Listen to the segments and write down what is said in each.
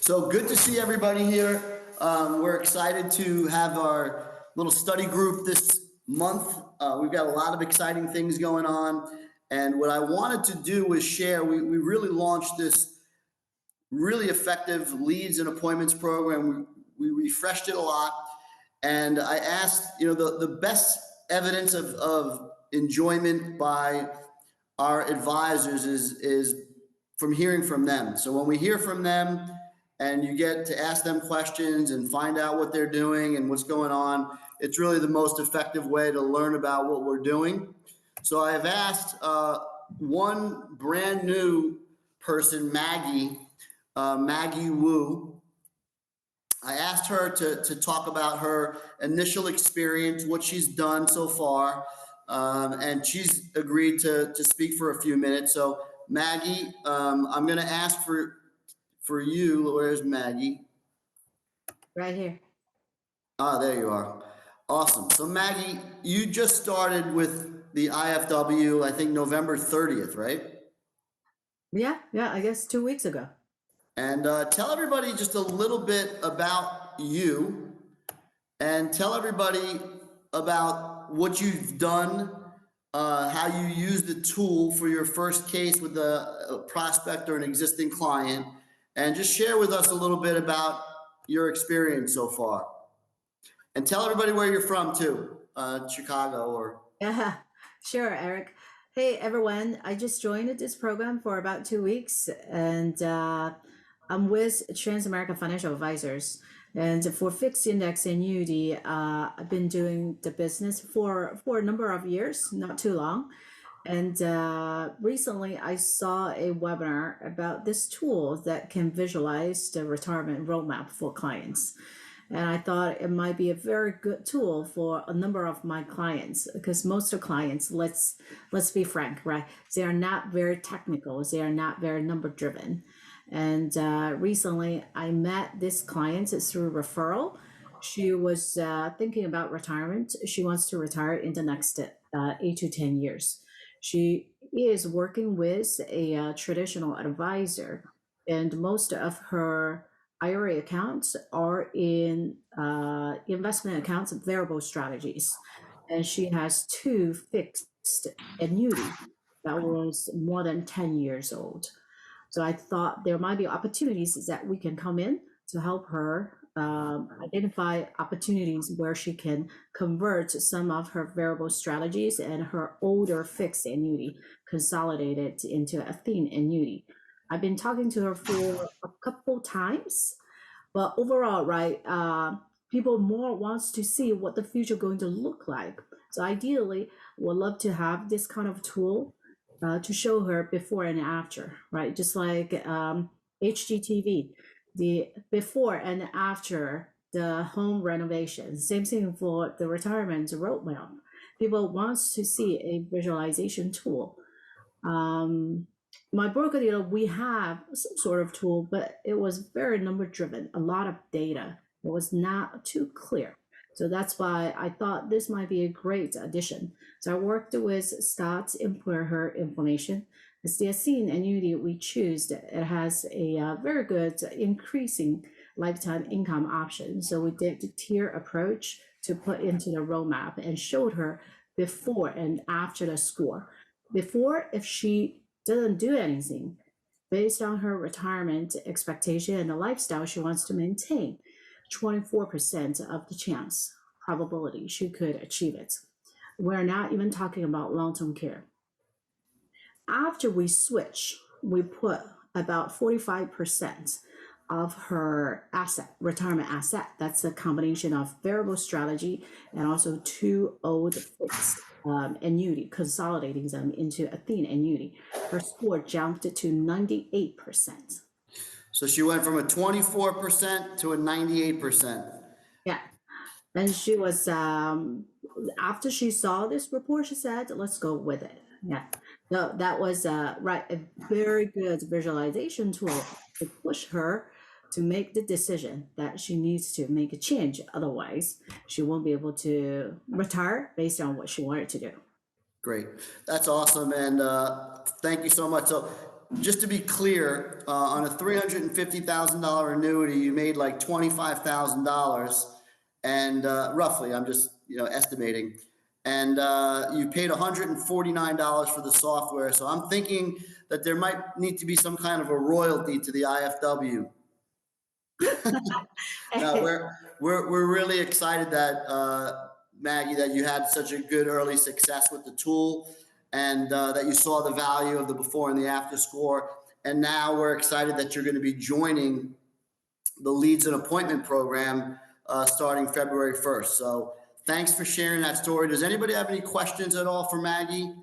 So good to see everybody here. We're excited to have our little study group this month. We've got a lot of exciting things going on. And what I wanted to do was share, we really launched this really effective leads and appointments program. We refreshed it a lot. And I asked, the best evidence of enjoyment by our advisors is from hearing from them. So when we hear from them and you get to ask them questions and find out what they're doing and what's going on, it's really the most effective way to learn about what we're doing. So I have asked one brand new person, Maggie Wu. I asked her to talk about her initial experience, what she's done so far, and she's agreed to speak for a few minutes. So Maggie, I'm going to ask for you. Where's Maggie? Right here. Ah, there you are. Awesome. So Maggie, you just started with the IFW, I think November 30th, right? Yeah, I guess 2 weeks ago. And tell everybody just a little bit about you and tell everybody about what you've done, how you used the tool for your first case with a prospect or an existing client, and just share with us a little bit about your experience so far. And tell everybody where you're from too, Chicago or... Yeah, sure, Eric. Hey, everyone. I just joined this program for about 2 weeks, and I'm with Transamerica Financial Advisors. And for fixed index annuity, I've been doing the business for a number of years, not too long. And recently I saw a webinar about this tool that can visualize the retirement roadmap for clients. And I thought it might be a very good tool for a number of my clients, because most of the clients, let's be frank, right? They are not very technical. They are not very number driven. And recently I met this client through referral. She was thinking about retirement. She wants to retire in the next 8 to 10 years. She is working with a traditional advisor, and most of her IRA accounts are in investment accounts and variable strategies. And she has 2 fixed annuities that was more than 10 years old. So I thought there might be opportunities that we can come in to help her identify opportunities where she can convert some of her variable strategies and her older fixed annuity, consolidate it into Athene annuity. I've been talking to her for a couple times, but overall, right, people more wants to see what the future going to look like. So ideally, would love to have this kind of tool to show her before and after, right? Just like HGTV, the before and after the home renovation. Same thing for the retirement roadmap. People wants to see a visualization tool. My broker dealer, we have some sort of tool, but it was very number driven, a lot of data. It was not too clear. So that's why I thought this might be a great addition. So I worked with Scott to input her information. It's the Athene annuity we choose. It has a very good increasing lifetime income option. So we did the tier approach to put into the roadmap and showed her before and after the score. Before, if she doesn't do anything, based on her retirement expectation and the lifestyle she wants to maintain, 24% of the chance probability she could achieve it. We're not even talking about long-term care. After we switch, we put about 45% of her asset, retirement asset. That's a combination of variable strategy and also 2 old fixed annuity, consolidating them into Athene annuity. Her score jumped to 98%. So she went from a 24% to a 98%. Yeah. And she was, after she saw this report, she said, let's go with it. Yeah. No, that was right, a very good visualization tool to push her to make the decision that she needs to make a change. Otherwise, she won't be able to retire based on what she wanted to do. Great. That's awesome. And thank you so much. So just to be clear, on a $350,000 annuity, you made like $25,000 and roughly, I'm just, estimating. And you paid $149 for the software. So I'm thinking that there might need to be some kind of a royalty to the IFW. No, we're really excited that Maggie, that you had such a good early success with the tool, and that you saw the value of the before and the after score. And now we're excited that you're going to be joining the Leads and Appointment program starting February 1st. So thanks for sharing that story. Does anybody have any questions at all for Maggie?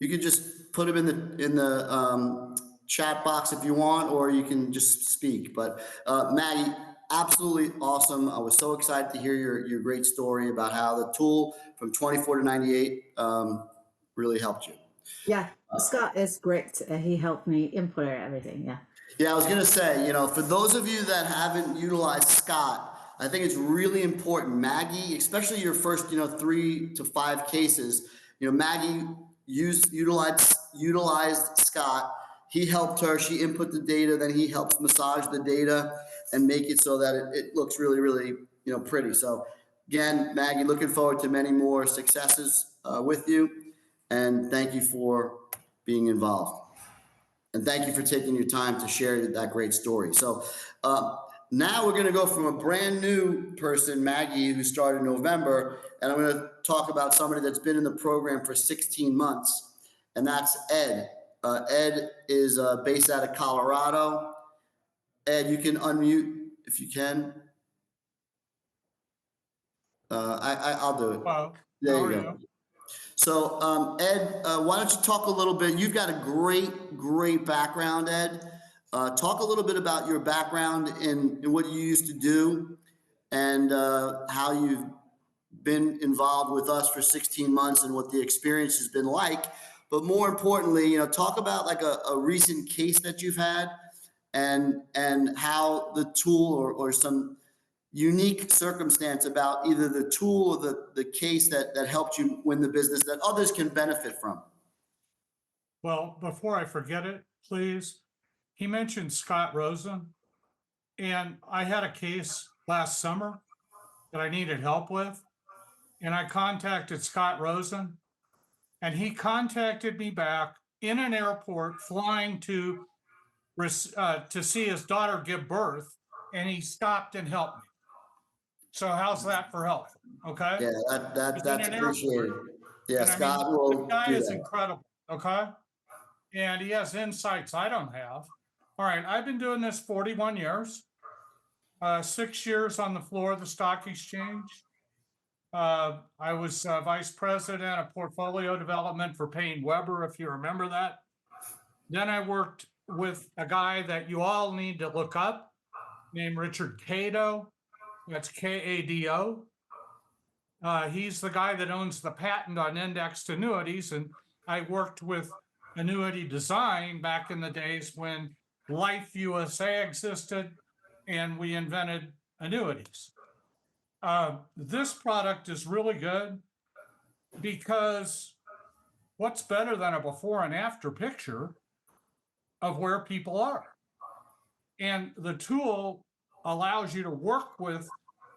You can just put them in the chat box if you want, or you can just speak. But Maggie, absolutely awesome. I was so excited to hear your great story about how the tool from 24 to 98 really helped you. Yeah, Scott is great. He helped me input everything. Yeah. Yeah, I was gonna say, for those of you that haven't utilized Scott, I think it's really important. Maggie, especially your first, 3 to 5 cases, Maggie utilized Scott. He helped her, she input the data, then he helps massage the data and make it so that it looks really, really, pretty. So again, Maggie, looking forward to many more successes with you. And thank you for being involved. And thank you for taking your time to share that great story. So now we're going to go from a brand new person, Maggie, who started in November, and I'm going to talk about somebody that's been in the program for 16 months, and that's Ed. Ed is based out of Colorado. Ed, you can unmute if you can. I'll do it. Wow. There you go. So Ed, why don't you talk a little bit? You've got a great background, Ed. Talk a little bit about your background in what you used to do and how you've been involved with us for 16 months and what the experience has been like. But more importantly, talk about like a recent case that you've had and how the tool or some unique circumstance about either the tool or the case that helped you win the business that others can benefit from. Well, before I forget it, please, he mentioned Scott Rosen, and I had a case last summer that I needed help with, and I contacted Scott Rosen, and he contacted me back in an airport flying to see his daughter give birth, and he stopped and helped me. So how's that for help? Okay. Yeah, that's appreciated. Yeah, Scott will. The guy is incredible. Okay. And he has insights I don't have. All right. I've been doing this 41 years, 6 years on the floor of the stock exchange. I was vice president of portfolio development for Payne Weber, if you remember that. Then I worked with a guy that you all need to look up named Richard Cado. That's Kado. He's the guy that owns the patent on indexed annuities. And I worked with Annuity Design back in the days when Life USA existed and we invented annuities. This product is really good because what's better than a before and after picture of where people are? And the tool allows you to work with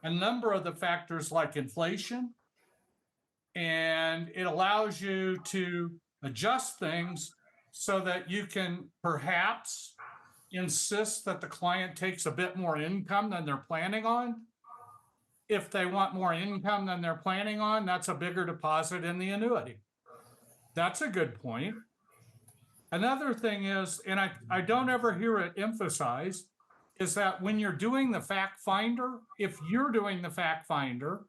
a number of the factors like inflation, and it allows you to adjust things so that you can perhaps insist that the client takes a bit more income than they're planning on. If they want more income than they're planning on, that's a bigger deposit in the annuity. That's a good point. Another thing is, and I don't ever hear it emphasized, is that when you're doing the fact finder, if you're doing the fact finder,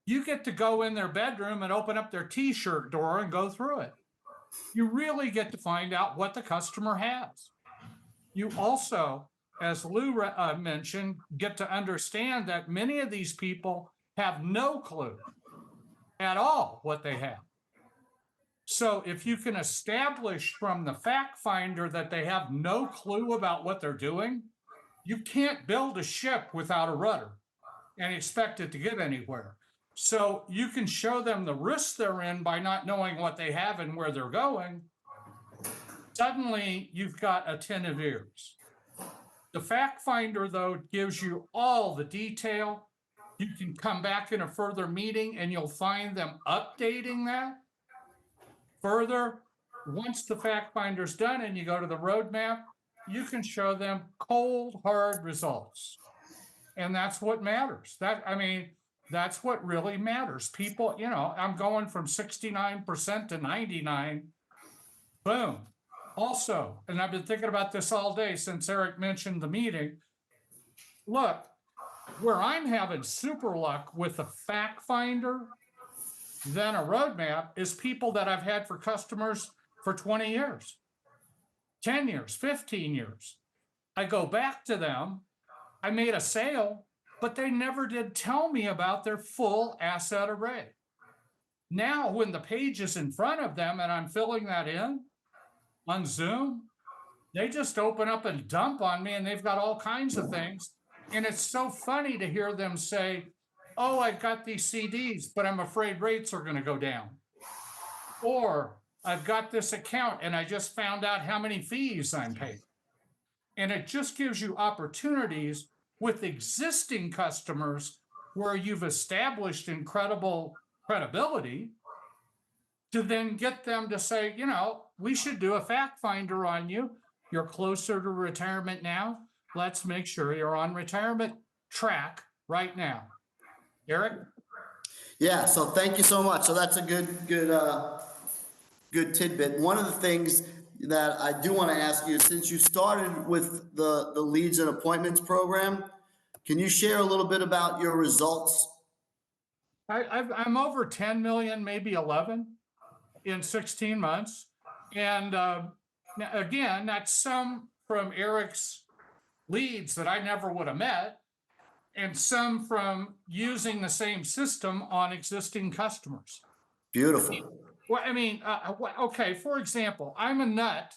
you get to go in their bedroom and open up their t-shirt drawer and go through it. You really get to find out what the customer has. You also, as Lou mentioned, get to understand that many of these people have no clue at all what they have. So if you can establish from the fact finder that they have no clue about what they're doing, you can't build a ship without a rudder and expect it to get anywhere. So you can show them the risks they're in by not knowing what they have and where they're going. Suddenly, you've got attentive ears. The fact finder, though, gives you all the detail. You can come back in a further meeting and you'll find them updating that. Further, once the fact finder's done and you go to the roadmap, you can show them cold, hard results. And that's what matters. That's what really matters. People, I'm going from 69% to 99. Boom. Also, and I've been thinking about this all day since Eric mentioned the meeting. Look, where I'm having super luck with a fact finder than a roadmap is people that I've had for customers for 20 years, 10 years, 15 years. I go back to them. I made a sale, but they never did tell me about their full asset array. Now, when the page is in front of them and I'm filling that in on Zoom, they just open up and dump on me and they've got all kinds of things. And it's so funny to hear them say, oh, I've got these CDs, but I'm afraid rates are going to go down. Or I've got this account and I just found out how many fees I'm paying. And it just gives you opportunities with existing customers where you've established incredible credibility to then get them to say, we should do a fact finder on you. You're closer to retirement now. Let's make sure you're on retirement track right now. Eric? Yeah, so thank you so much. So that's a good tidbit. One of the things that I do want to ask you, since you started with the leads and appointments program, can you share a little bit about your results? I'm over 10 million, maybe 11 in 16 months. And again, that's some from Eric's leads that I never would have met, and some from using the same system on existing customers. Beautiful. Well, okay, for example, I'm a nut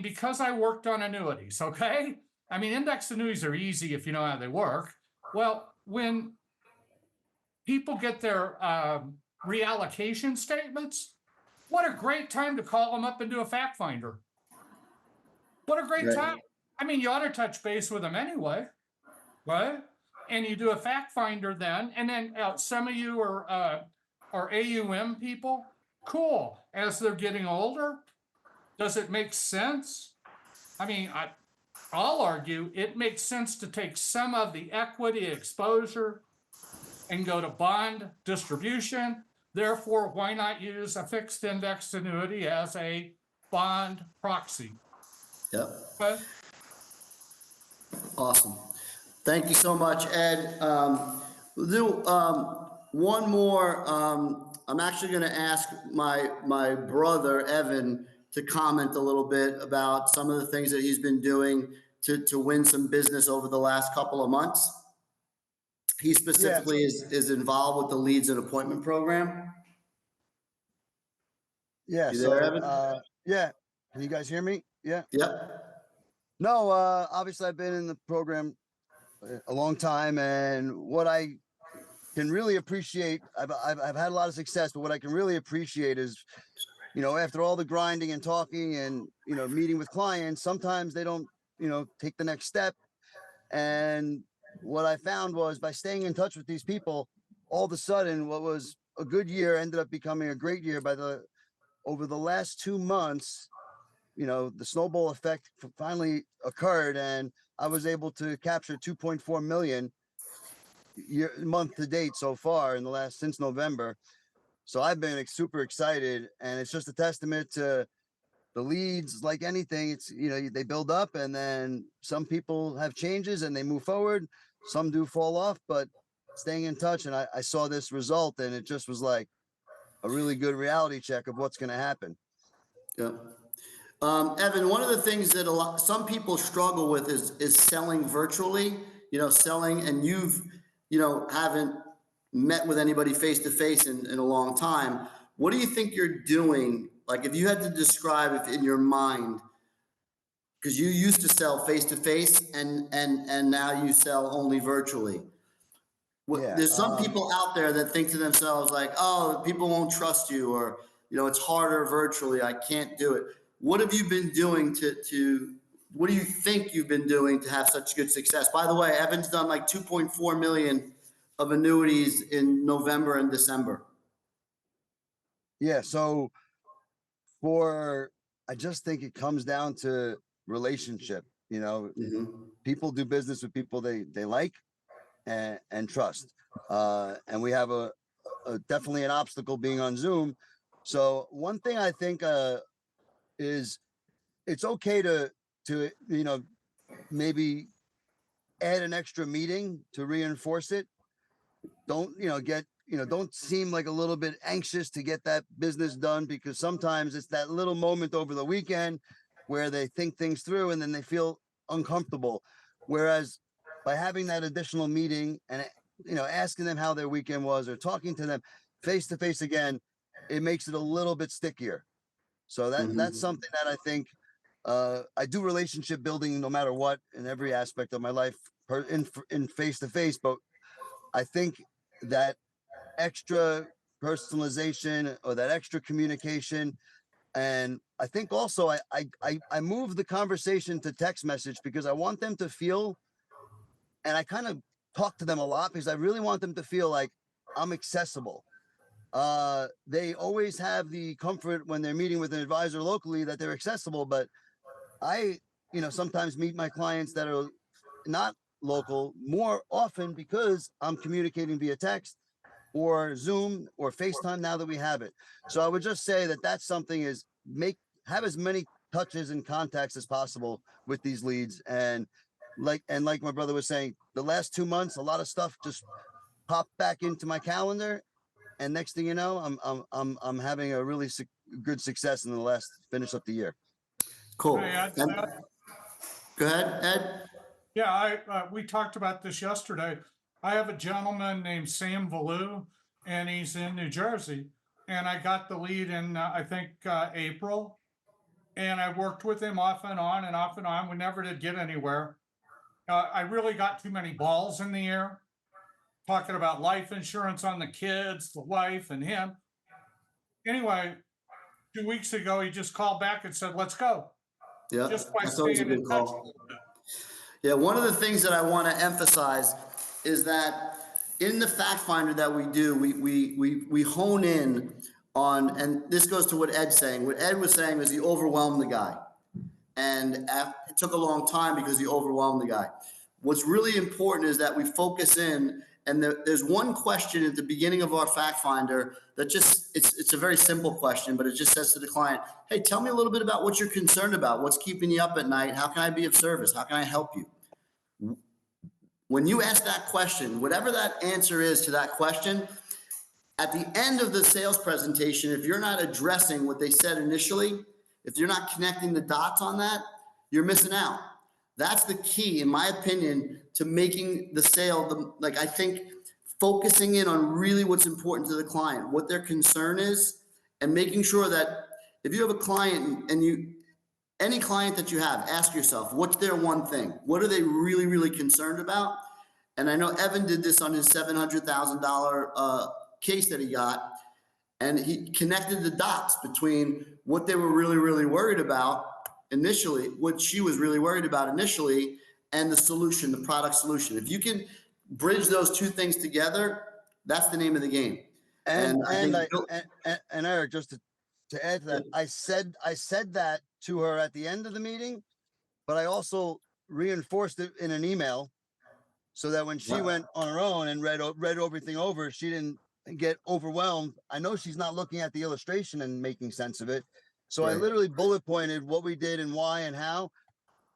because I worked on annuities, okay? Index annuities are easy if you know how they work. Well, when people get their reallocation statements, what a great time to call them up and do a fact finder. What a great Right. time. You ought to touch base with them anyway, right? And you do a fact finder then, and then some of you are AUM people. Cool. As they're getting older, does it make sense? I'll argue it makes sense to take some of the equity exposure and go to bond distribution. Therefore, why not use a fixed index annuity as a bond proxy? Yep. Okay. Awesome. Thank you so much, Ed. We'll do one more. I'm actually going to ask my brother, Evan, to comment a little bit about some of the things that he's been doing to win some business over the last couple of months. He specifically is involved with the leads and appointment program. Yeah. You there, Evan? Yeah. Can you guys hear me? Yeah. Yep. No, obviously I've been in the program a long time, and what I can really appreciate, I've had a lot of success, but what I can really appreciate is, after all the grinding and talking and, meeting with clients, sometimes they don't, take the next step. And what I found was by staying in touch with these people, all of a sudden, what was a good year ended up becoming a great year. Over the last 2 months, the snowball effect finally occurred, and I was able to capture 2.4 million month to date so far since November. So I've been super excited, and it's just a testament to the leads. Like anything, it's, they build up, and then some people have changes and they move forward. Some do fall off, but staying in touch. And I saw this result, and it just was like a really good reality check of what's going to happen. Yep. Evan, one of the things that some people struggle with is selling virtually, selling, and haven't met with anybody face to face in a long time. What do you think you're doing? Like, if you had to describe it in your mind, because you used to sell face to face and now you sell only virtually. Yeah, There's some people out there that think to themselves like, oh, people won't trust you, or, it's harder virtually. I can't do it. What have you been doing what do you think you've been doing to have such good success? By the way, Evan's done like 2.4 million of annuities in November and December. Yeah. So I just think it comes down to relationship. People do business with people they like and trust. And we have a definitely an obstacle being on Zoom. So one thing I think is it's okay to maybe add an extra meeting to reinforce it. Don't don't seem like a little bit anxious to get that business done, because sometimes it's that little moment over the weekend where they think things through and then they feel uncomfortable. Whereas by having that additional meeting and asking them how their weekend was, or talking to them face to face again, it makes it a little bit stickier. So that's something that I think I do relationship building no matter what in every aspect of my life in face to face. But I think that extra personalization or that extra communication. And I think also I move the conversation to text message because I want them to feel, and I kind of talk to them a lot because I really want them to feel like I'm accessible. They always have the comfort when they're meeting with an advisor locally that they're accessible, but I, sometimes meet my clients that are not local more often because I'm communicating via text or Zoom or FaceTime now that we have it. So I would just say that that's something is have as many touches and contacts as possible with these leads. And like my brother was saying, the last 2 months, a lot of stuff just popped back into my calendar. And next thing you know, I'm having a really good success in the last finish up the year. Cool. Can I add to that? Go ahead, Ed. Yeah, we talked about this yesterday. I have a gentleman named Sam Valou, and he's in New Jersey. And I got the lead in, I think, April. And I worked with him off and on and off and on. We never did get anywhere. I really got too many balls in the air, talking about life insurance on the kids, the wife, and him. Anyway, 2 weeks ago, he just called back and said, let's go. Yeah, Just by that's always a staying in good touch. call. Yeah, one of the things that I want to emphasize is that in the fact finder that we do, we hone in on, and this goes to what Ed's saying. What Ed was saying was he overwhelmed the guy. And it took a long time because he overwhelmed the guy. What's really important is that we focus in, and there's one question at the beginning of our fact finder that it's a very simple question, but it just says to the client, hey, tell me a little bit about what you're concerned about. What's keeping you up at night? How can I be of service? How can I help you? When you ask that question, whatever that answer is to that question, at the end of the sales presentation, if you're not addressing what they said initially, if you're not connecting the dots on that, you're missing out. That's the key, in my opinion, to making the sale. I think focusing in on really what's important to the client, what their concern is, and making sure that if you have a client and any client that you have, ask yourself, what's their one thing? What are they really, really concerned about? And I know Evan did this on his $700,000 case that he got, and he connected the dots between what they were really, really worried about initially, what she was really worried about initially, and the solution, the product solution. If you can bridge those two things together, that's the name of the game. And Eric, just to add to that, I said that to her at the end of the meeting, but I also reinforced it in an email so that when she went on her own and read everything over, she didn't get overwhelmed. I know she's not looking at the illustration and making sense of it. So I literally bullet pointed what we did and why and how,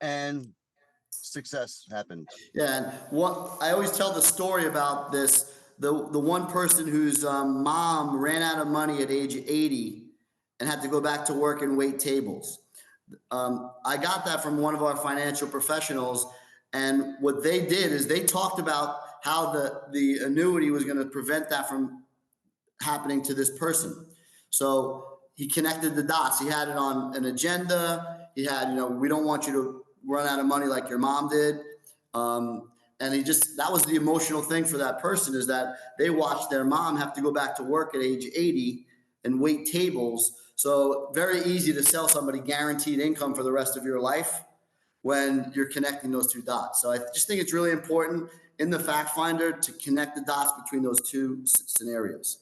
and success happened. Yeah, and what I always tell the story about this, the one person whose mom ran out of money at age 80 and had to go back to work and wait tables. I got that from one of our financial professionals, and what they did is they talked about how the annuity was going to prevent that from happening to this person. So he connected the dots. He had it on an agenda. He had, we don't want you to run out of money like your mom did. and that was the emotional thing for that person, is that they watched their mom have to go back to work at age 80 and wait tables. So very easy to sell somebody guaranteed income for the rest of your life when you're connecting those two dots. So I just think it's really important in the fact finder to connect the dots between those two scenarios.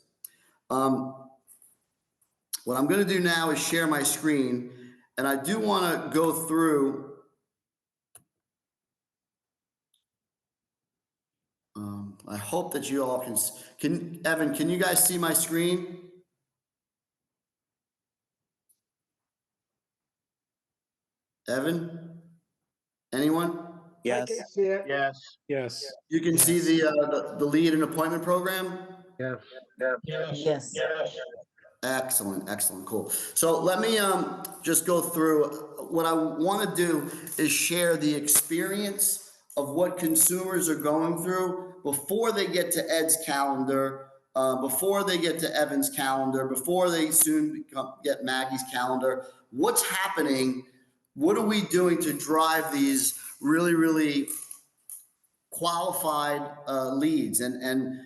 What I'm going to do now is share my screen, and I do want to go through. I hope that you all can, Evan, can you guys see my screen? Evan? Anyone? Yes. I can see it. Yes. Yes. You can see the lead and appointment program? Yes. Yes. Excellent, excellent, cool. So let me just go through. What I want to do is share the experience of what consumers are going through before they get to Ed's calendar, before they get to Evan's calendar, before they soon get Maggie's calendar. What's happening? What are we doing to drive these really, really qualified leads? And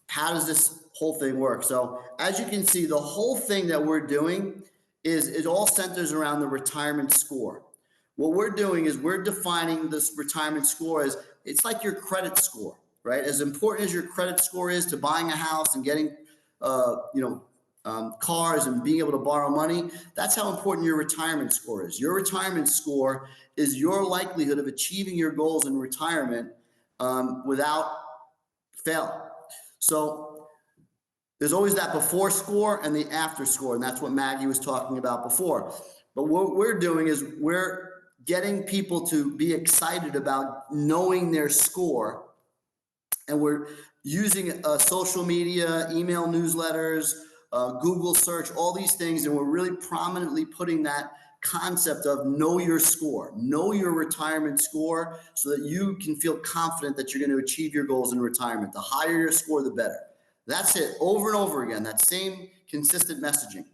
how does this whole thing work? So as you can see, the whole thing that we're doing is it all centers around the retirement score. What we're doing is we're defining this retirement score as it's like your credit score, right? As important as your credit score is to buying a house and getting, cars and being able to borrow money, that's how important your retirement score is. Your retirement score is your likelihood of achieving your goals in retirement without fail. So there's always that before score and the after score, and that's what Maggie was talking about before. But what we're doing is we're getting people to be excited about knowing their score, and we're using social media, email newsletters, Google search, all these things, and we're really prominently putting that concept of know your score, know your retirement score, so that you can feel confident that you're going to achieve your goals in retirement. The higher your score, the better. That's it, over and over again, that same consistent messaging.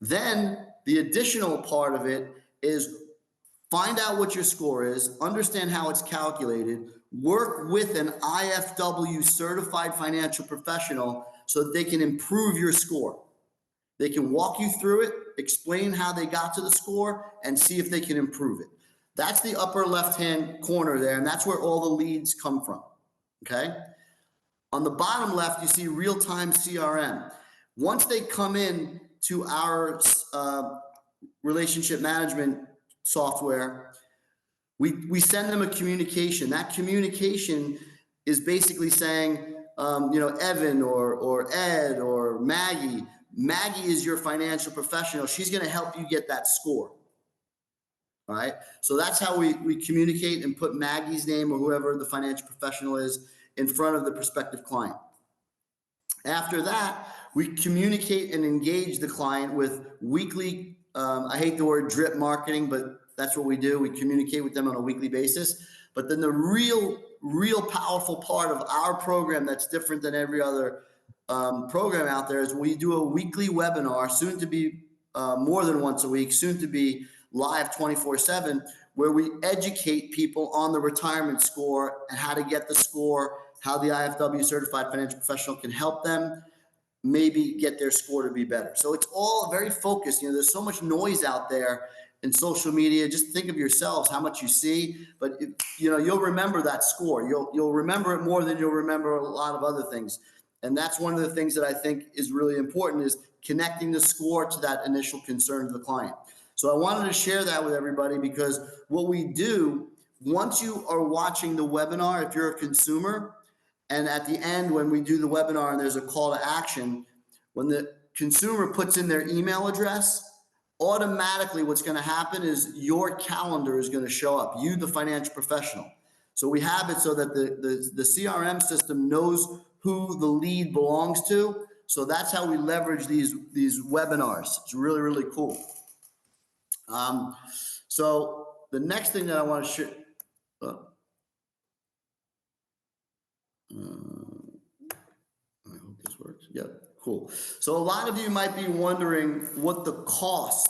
Then the additional part of it is find out what your score is, understand how it's calculated, work with an IFW certified financial professional so that they can improve your score. They can walk you through it, explain how they got to the score, and see if they can improve it. That's the upper left-hand corner there, and that's where all the leads come from, okay? On the bottom left, you see real-time CRM. Once they come in to our relationship management software, we send them a communication. That communication is basically saying, Evan or Ed or Maggie. Maggie is your financial professional. She's going to help you get that score. All right. So that's how we communicate and put Maggie's name or whoever the financial professional is in front of the prospective client. After that, we communicate and engage the client with weekly, I hate the word drip marketing, but that's what we do. We communicate with them on a weekly basis. But then the real powerful part of our program that's different than every other program out there is we do a weekly webinar, soon to be more than once a week, soon to be live 24/7, where we educate people on the retirement score and how to get the score, how the IFW certified financial professional can help them maybe get their score to be better. So it's all very focused. There's so much noise out there in social media. Just think of yourselves, how much you see, but you'll remember that score. You'll remember it more than you'll remember a lot of other things. And that's one of the things that I think is really important, is connecting the score to that initial concern of the client. So I wanted to share that with everybody, because what we do, once you are watching the webinar, if you're a consumer, and at the end, when we do the webinar and there's a call to action, when the consumer puts in their email address, automatically what's going to happen is your calendar is going to show up, you, the financial professional. So we have it so that the CRM system knows who the lead belongs to. So that's how we leverage these webinars. It's really, really cool. So the next thing that I want to share, I hope this works. Yep, cool. So a lot of you might be wondering what the cost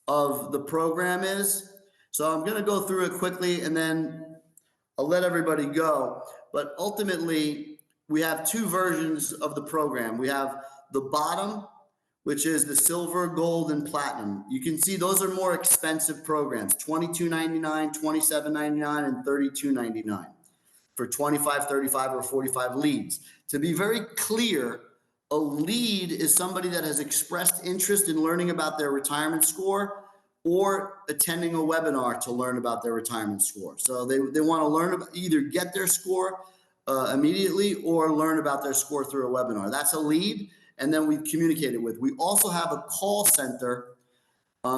of the program is. So I'm going to go through it quickly, and then I'll let everybody go. But ultimately, we have two versions of the program. We have the bottom, which is the silver, gold, and platinum. You can see those are more expensive programs, $22.99, $27.99, and $32.99 for 25, 35, or 45 leads. To be very clear, a lead is somebody that has expressed interest in learning about their retirement score or attending a webinar to learn about their retirement score. So they want to learn about, either get their score immediately or learn about their score through a webinar. That's a lead, and then we communicate it with. We also have a call center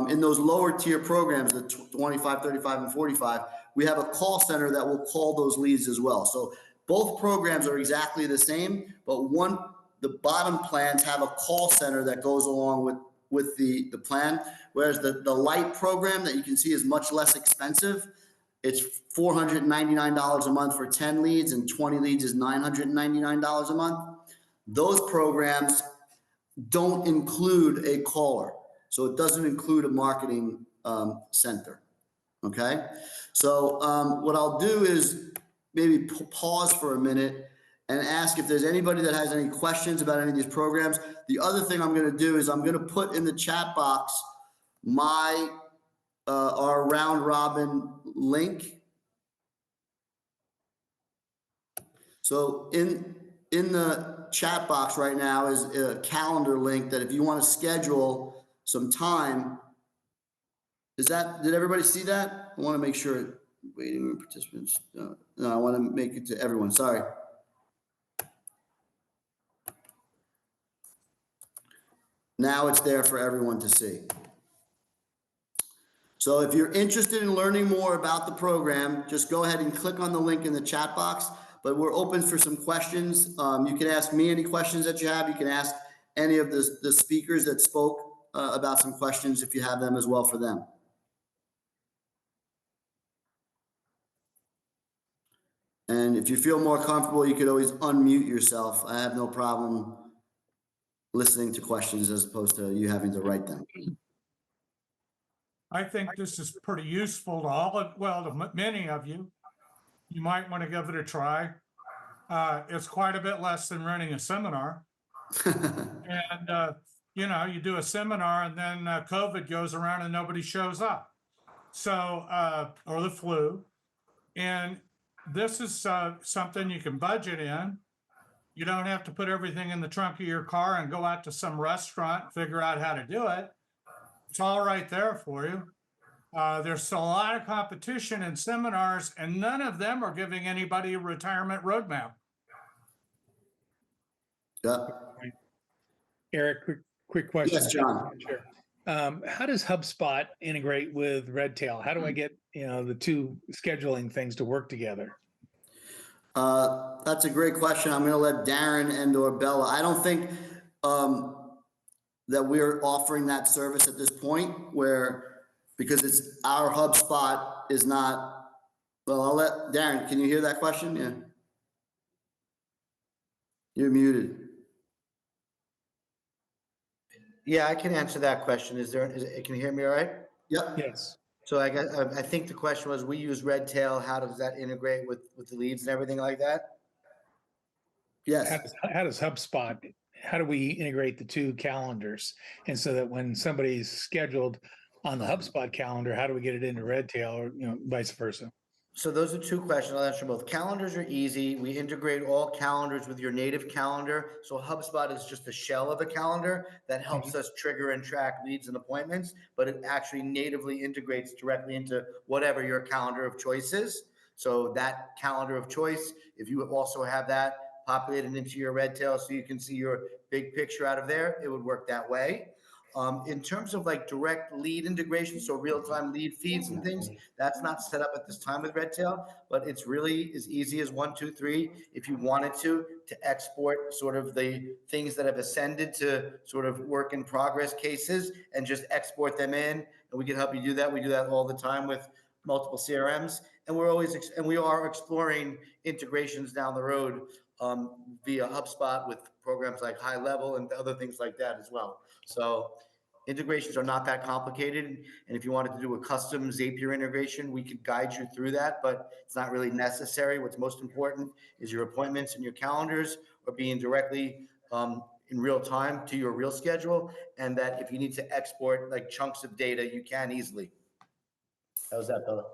in those lower tier programs, the 25, 35, and 45. We have a call center that will call those leads as well. So both programs are exactly the same, but the bottom plans have a call center that goes along with the plan, whereas the light program that you can see is much less expensive. It's $499 a month for 10 leads, and 20 leads is $999 a month. Those programs don't include a caller, so it doesn't include a marketing center. Okay, so what I'll do is maybe pause for a minute and ask if there's anybody that has any questions about any of these programs. The other thing I'm going to do is I'm going to put in the chat box our round robin link. So in the chat box right now is a calendar link that if you want to schedule some time, did everybody see that? I want to make sure, waiting room participants. No, I want to make it to everyone. Sorry. Now it's there for everyone to see. So if you're interested in learning more about the program, just go ahead and click on the link in the chat box, but we're open for some questions. You can ask me any questions that you have. You can ask any of the speakers that spoke about some questions if you have them as well for them. And if you feel more comfortable, you could always unmute yourself. I have no problem listening to questions as opposed to you having to write them. I think this is pretty useful to to many of you. You might want to give it a try. It's quite a bit less than running a seminar. And, you do a seminar and then COVID goes around and nobody shows up. So, or the flu. And this is something you can budget in. You don't have to put everything in the trunk of your car and go out to some restaurant and figure out how to do it. It's all right there for you. There's a lot of competition in seminars, and none of them are giving anybody a retirement roadmap. Yeah. Eric, quick question. Yes, John. Sure. How does HubSpot integrate with Redtail? How do I get the two scheduling things to work together? That's a great question. I'm going to let Darren and/or Bella. I don't think that we're offering that service at this point, because it's our HubSpot is not. Well, I'll let Darren. Can you hear that question? Yeah. You're muted. Yeah, I can answer that question. Can you hear me all right? Yep. Yes. So I think the question was, we use Redtail. How does that integrate with the leads and everything like that? Yes. How does HubSpot, how do we integrate the two calendars? And so that when somebody's scheduled on the HubSpot calendar, how do we get it into Redtail, or vice versa? So those are two questions. I'll answer both. Calendars are easy. We integrate all calendars with your native calendar. So HubSpot is just a shell of a calendar that helps us trigger and track leads and appointments, but it actually natively integrates directly into whatever your calendar of choice is. So that calendar of choice, if you also have that populated into your Redtail so you can see your big picture out of there, it would work that way. In terms of like direct lead integration, so real-time lead feeds and things, that's not set up at this time with Redtail, but it's really as easy as 1, 2, 3. If you wanted to export sort of the things that have ascended to sort of work in progress cases and just export them in, and we can help you do that. We do that all the time with multiple CRMs, and we are exploring integrations down the road via HubSpot with programs like High Level and other things like that as well. So Integrations are not that complicated. And if you wanted to do a custom Zapier integration, we could guide you through that, but it's not really necessary. What's most important is your appointments and your calendars are being directly in real time to your real schedule. And that if you need to export like chunks of data, you can easily. How's that, Bella?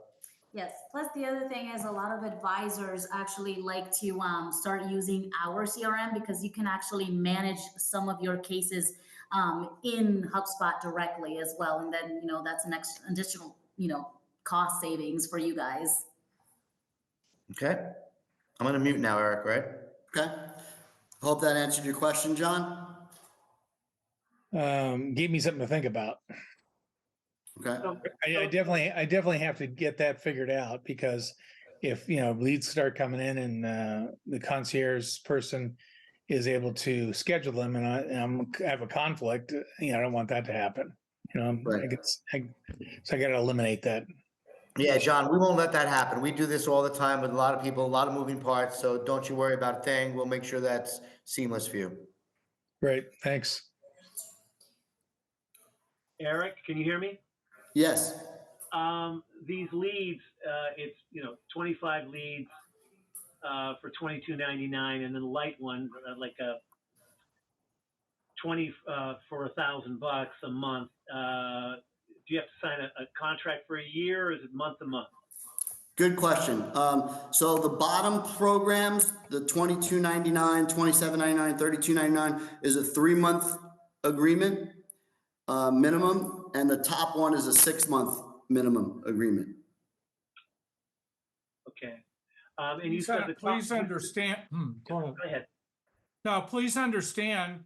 Yes. Plus, the other thing is a lot of advisors actually like to start using our CRM because you can actually manage some of your cases in HubSpot directly as well. And then, that's an extra additional, cost savings for you guys. Okay. I'm going to mute now, Eric, right? Okay. Hope that answered your question, John. Gave me something to think about. Okay. I definitely have to get that figured out because if leads start coming in and the concierge person is able to schedule them and I have a conflict, I don't want that to happen. Right. So I got to eliminate that. Yeah, John, we won't let that happen. We do this all the time with a lot of people, a lot of moving parts. So don't you worry about a thing. We'll make sure that's seamless for you. Great. Thanks. Eric, can you hear me? Yes. These leads, it's 25 leads for $22.99, and then the light one like a 20 for $1,000 a month. Do you have to sign a contract for a year, or is it month to month? Good question. So the bottom programs, the $22.99, $27.99, $32.99 is a 3-month agreement minimum, and the top one is a 6-month minimum agreement. Okay. And you said the Please understand. Go ahead. Go ahead. No, please understand.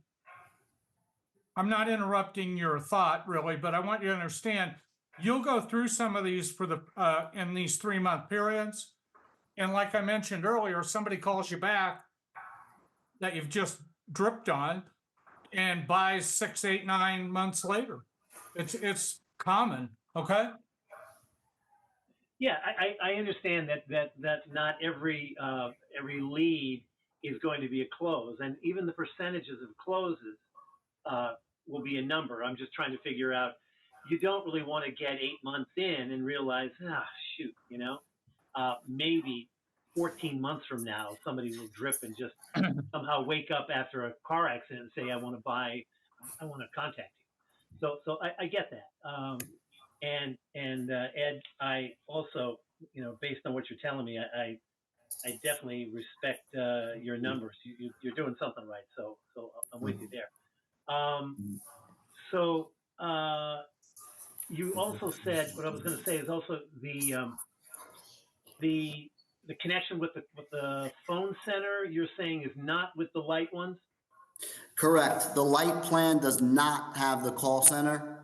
I'm not interrupting your thought really, but I want you to understand. You'll go through some of these for the in these 3-month periods, and like I mentioned earlier, somebody calls you back that you've just dripped on, and buys 6, 8, 9 months later. It's common. Okay. Yeah, I understand that not every lead is going to be a close, and even the percentages of closes will be a number. I'm just trying to figure out. You don't really want to get 8 months in and realize, shoot, maybe 14 months from now somebody will drip and just somehow wake up after a car accident and say, I want to contact you. So I get that. And Ed, I also, based on what you're telling me, I definitely respect your numbers. You're doing something right. So I'm with you there. You also said, what I was going to say is also the connection with the phone center you're saying is not with the light ones? Correct. The light plan does not have the call center.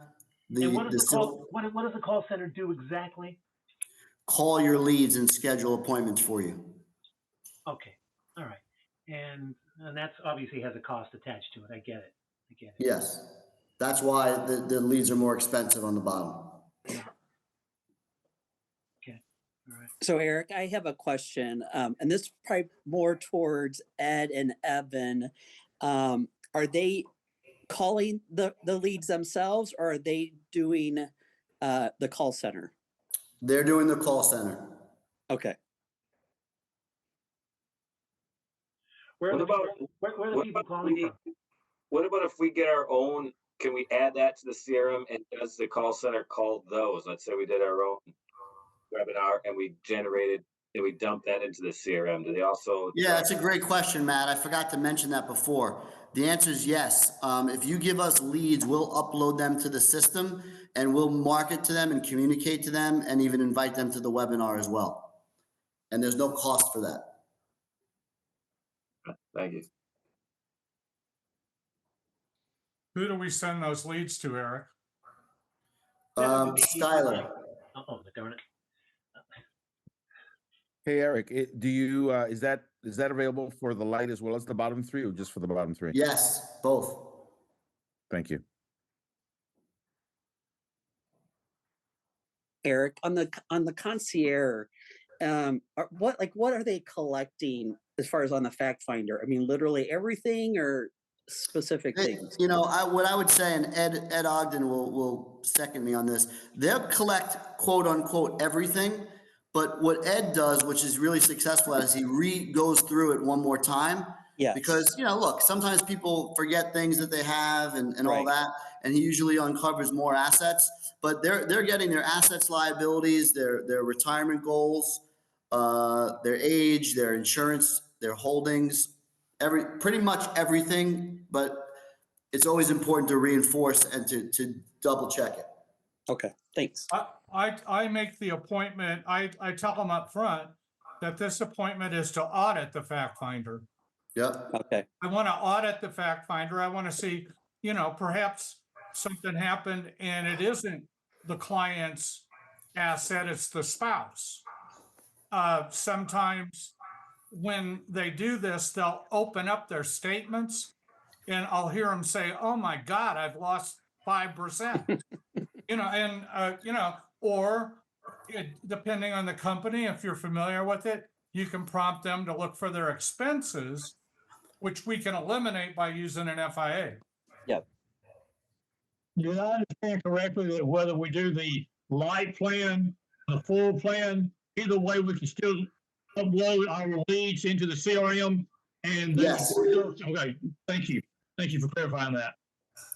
And what does the call center do exactly? Call your leads and schedule appointments for you. Okay. All right. And that's obviously has a cost attached to it. I get it. Yes. That's why the leads are more expensive on the bottom. Okay. All right. So Eric, I have a question, and this is probably more towards Ed and Evan. Are they calling the leads themselves, or are they doing the call center? They're doing the call center. Okay. Where are the people calling from? What about if we get our own? Can we add that to the CRM, and does the call center call those? Let's say we did our own webinar and we dumped that into the CRM. Do they also? Yeah, that's a great question, Matt. I forgot to mention that before. The answer is yes. If you give us leads, we'll upload them to the system and we'll market to them and communicate to them and even invite them to the webinar as well. And there's no cost for that. Thank you. Who do we send those leads to, Eric? Skylar. Oh, darn it. Hey, Eric, do you, is that available for the light as well as the bottom 3, or just for the bottom 3? Yes, both. Thank you. Eric, on the concierge, what are they collecting as far as on the fact finder? I mean, literally everything, or specific things? You know, what I would say, and Ed Ogden will second me on this, they'll collect quote unquote everything. But what Ed does, which is really successful, is he goes through it one more time. Yes. Because, you know, look, sometimes people forget things that they have and all Right. that, and he usually uncovers more assets. But they're getting their assets, liabilities, their retirement goals, their age, their insurance, their holdings, pretty much everything. But it's always important to reinforce and to double check it. Okay, thanks. I make the appointment, I tell them up front that this appointment is to audit the fact finder. Yep. Okay, I want to audit the fact finder. I want to see, you know, perhaps something happened and it isn't the client's asset, it's the spouse. Sometimes when they do this, they'll open up their statements and I'll hear them say, oh my God, I've lost 5%. You know, and, you know, or depending on the company, if you're familiar with it, you can prompt them to look for their expenses, which we can eliminate by using an FIA. yep. Did I understand correctly that whether we do the light plan, the full plan, either way, we can still upload our leads into the CRM and Yes. Okay, thank you. Thank you for clarifying that.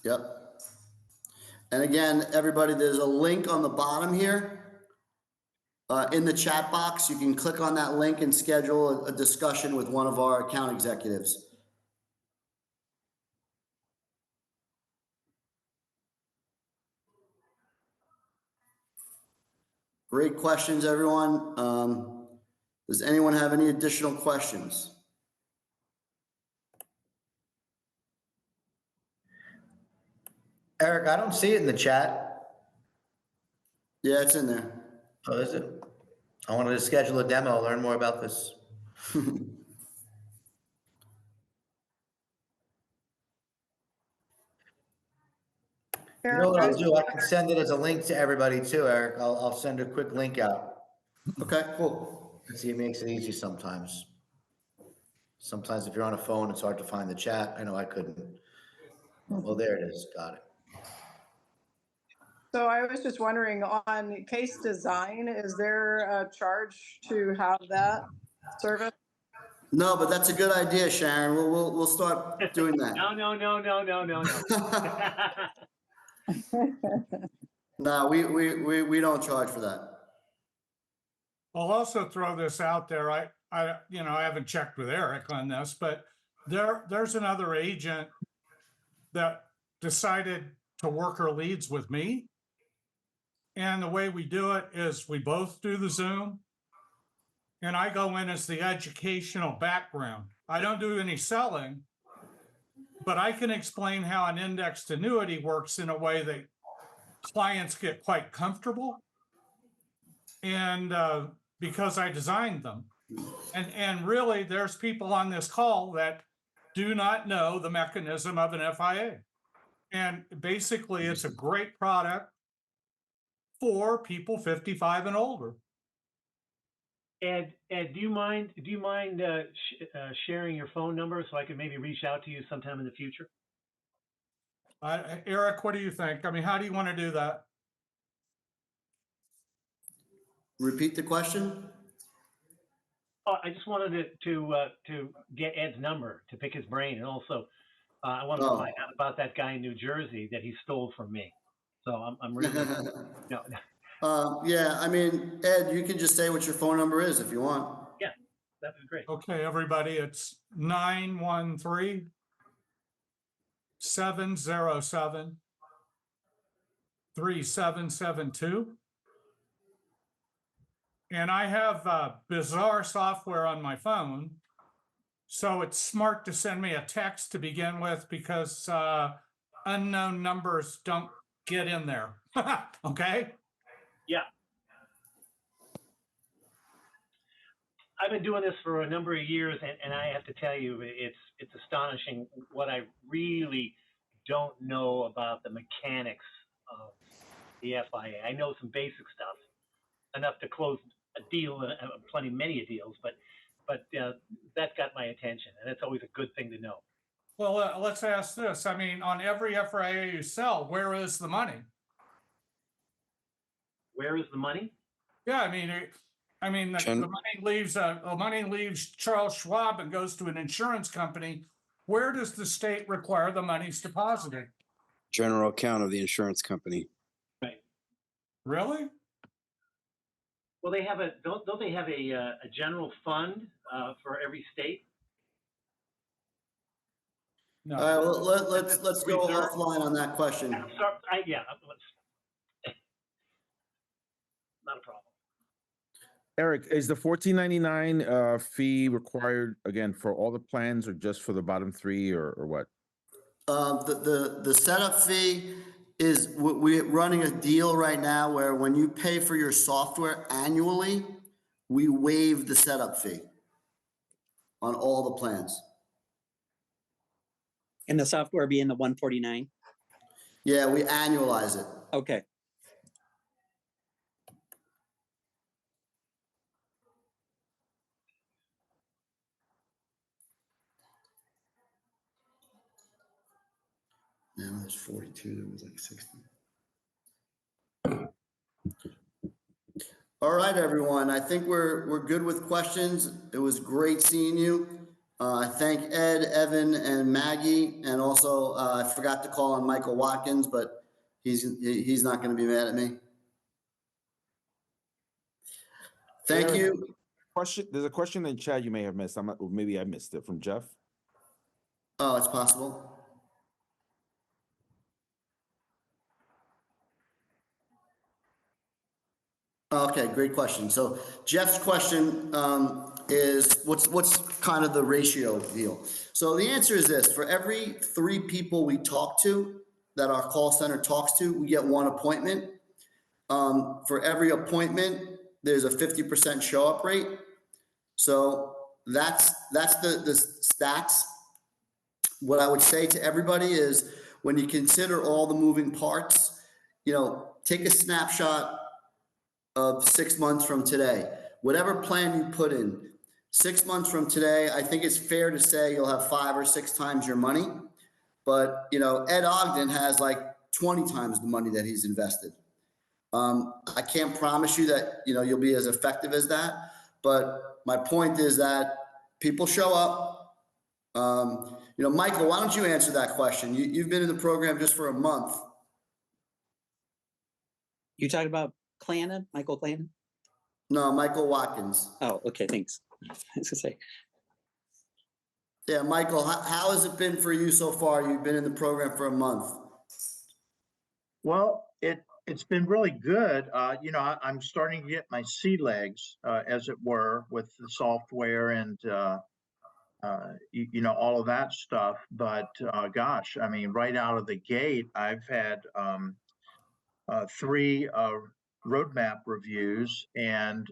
Yep. And again, everybody, there's a link on the bottom here. In the chat box, you can click on that link and schedule a discussion with one of our account executives. Great questions, everyone. Does anyone have any additional questions? Eric, I don't see it in the chat. Yeah, it's in there. Oh, is it? I wanted to schedule a demo, learn more about this. You know what I'll do? I can send it as a link to everybody too, Eric. I'll send a quick link out. Okay, cool. See, it makes it easy sometimes. Sometimes if you're on a phone, it's hard to find the chat. I know I couldn't. Well, there it is. Got it. So I was just wondering, on case design, is there a charge to have that service? No, but that's a good idea, Sharon. We'll start doing that. No. No, we don't charge for that. I'll also throw this out there. I you know, I haven't checked with Eric on this, but there's another agent that decided to work her leads with me. And the way we do it is we both do the Zoom and I go in as the educational background. I don't do any selling, but I can explain how an indexed annuity works in a way that clients get quite comfortable. And because I designed them. And really, there's people on this call that do not know the mechanism of an FIA. And basically, it's a great product for people 55 and older. Ed, do you mind sharing your phone number so I can maybe reach out to you sometime in the future? Eric, what do you think? I mean, how do you want to do that? Repeat the question. Oh, I just wanted to get Ed's number to pick his brain, and also I wanted to find out about that guy in New Jersey that he stole from me. So I'm really no. Yeah, I mean, Ed, you can just say what your phone number is if you want. Yeah, that'd be great. Okay, everybody, it's 913 707 3772. And I have bizarre software on my phone. So it's smart to send me a text to begin with because unknown numbers don't get in there. Okay? Yeah. I've been doing this for a number of years, and I have to tell you, it's astonishing what I really don't know about the mechanics of the FIA. I know some basic stuff, enough to close a deal, many deals, but that got my attention, and it's always a good thing to know. Well, let's ask this. I mean, on every FRA you sell, where is the money? Where is the money? Yeah, I mean, the money leaves Charles Schwab and goes to an insurance company. Where does the state require the money's deposited? General account of the insurance company. Right. Really? Well, they have don't they have a general fund for every state? No. All right, well, let's go Reserve. offline on that question. Yeah, not a problem. Eric, is the $14.99 fee required again for all the plans or just for the bottom three or what? The setup fee is, we're running a deal right now where when you pay for your software annually, we waive the setup fee on all the plans. And the software being the 149? Yeah, we annualize it. Okay. Now there's 42, there was like 60. All right, everyone, I think we're good with questions. It was great seeing you. I thank Ed, Evan, and Maggie, and also I forgot to call on Michael Watkins, but he's not going to be mad at me. Thank Eric, you. There's a question in chat you may have missed. Maybe I missed it from Jeff. Oh, it's possible. Okay, great question. So Jeff's question is what's kind of the ratio deal? So the answer is this: for every 3 people we talk to, that our call center talks to, we get 1 appointment. For every appointment, there's a 50% show up rate. So that's the stats. What I would say to everybody is, when you consider all the moving parts, take a snapshot of 6 months from today. Whatever plan you put in, 6 months from today, I think it's fair to say you'll have 5 or 6 times your money. But Ed Ogden has like 20 times the money that he's invested. I can't promise you that you'll be as effective as that, but my point is that people show up. Michael, why don't you answer that question? You've been in the program just for a month. You talking about Clannon, Michael Clannon? No, Michael Watkins. Oh, okay, thanks. I was gonna say. Yeah, Michael, how has it been for you so far? You've been in the program for a month. Well, it's been really good. I'm starting to get my sea legs, as it were, with the software and all of that stuff. But gosh, I mean, right out of the gate, I've had 3 roadmap reviews, and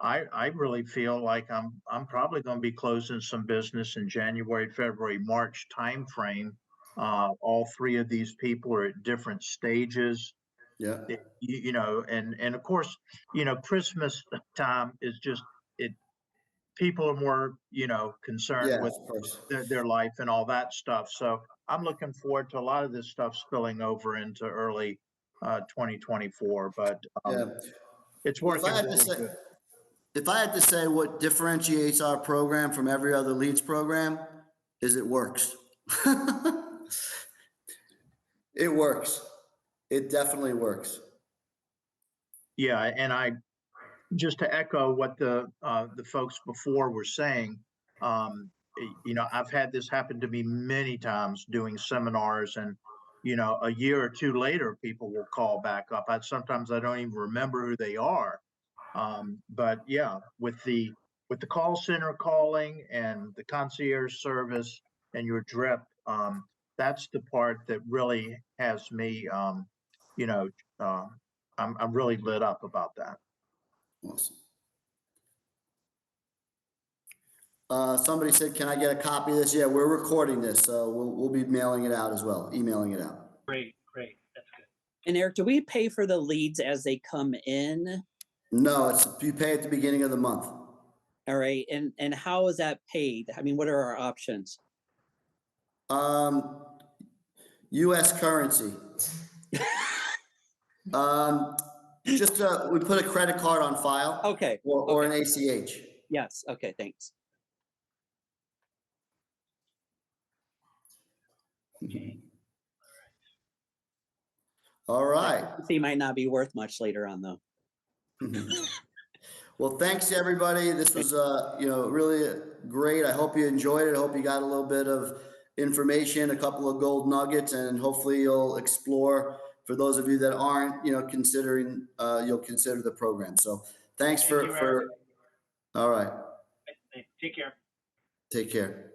I really feel like I'm probably going to be closing some business in January, February, March timeframe. All 3 of these people are at different stages. Yeah. And of course, Christmas time is just people are more, concerned with their life and all that stuff. So I'm looking forward to a lot of this stuff spilling over into early 2024, but it's working. If I had to say what differentiates our program from every other leads program, is it works. It works. It definitely works. Yeah, and just to echo what the folks before were saying, I've had this happen to me many times doing seminars, and a year or 2 later, people will call back up. Sometimes I don't even remember who they are. But yeah, with the call center calling and the concierge service and your drip, that's the part that really has me, I'm really lit up about that. Awesome. Somebody said, can I get a copy of this? Yeah, we're recording this, so we'll be mailing it out as well, emailing it out. Great, that's good. And Eric, do we pay for the leads as they come in? No, you pay at the beginning of the month. All right, and how is that paid? I mean, what are our options? US currency. Just, we put a credit card on file. Okay. Or an ACH. Yes. Okay. Thanks. All right. He might not be worth much later on, though. Well, thanks everybody. This was, really great. I hope you enjoyed it. I hope you got a little bit of information, a couple of gold nuggets, and hopefully you'll explore. For those of you that aren't, considering, you'll consider the program. So thanks Thank you, Eric. all right. Take care. Take care.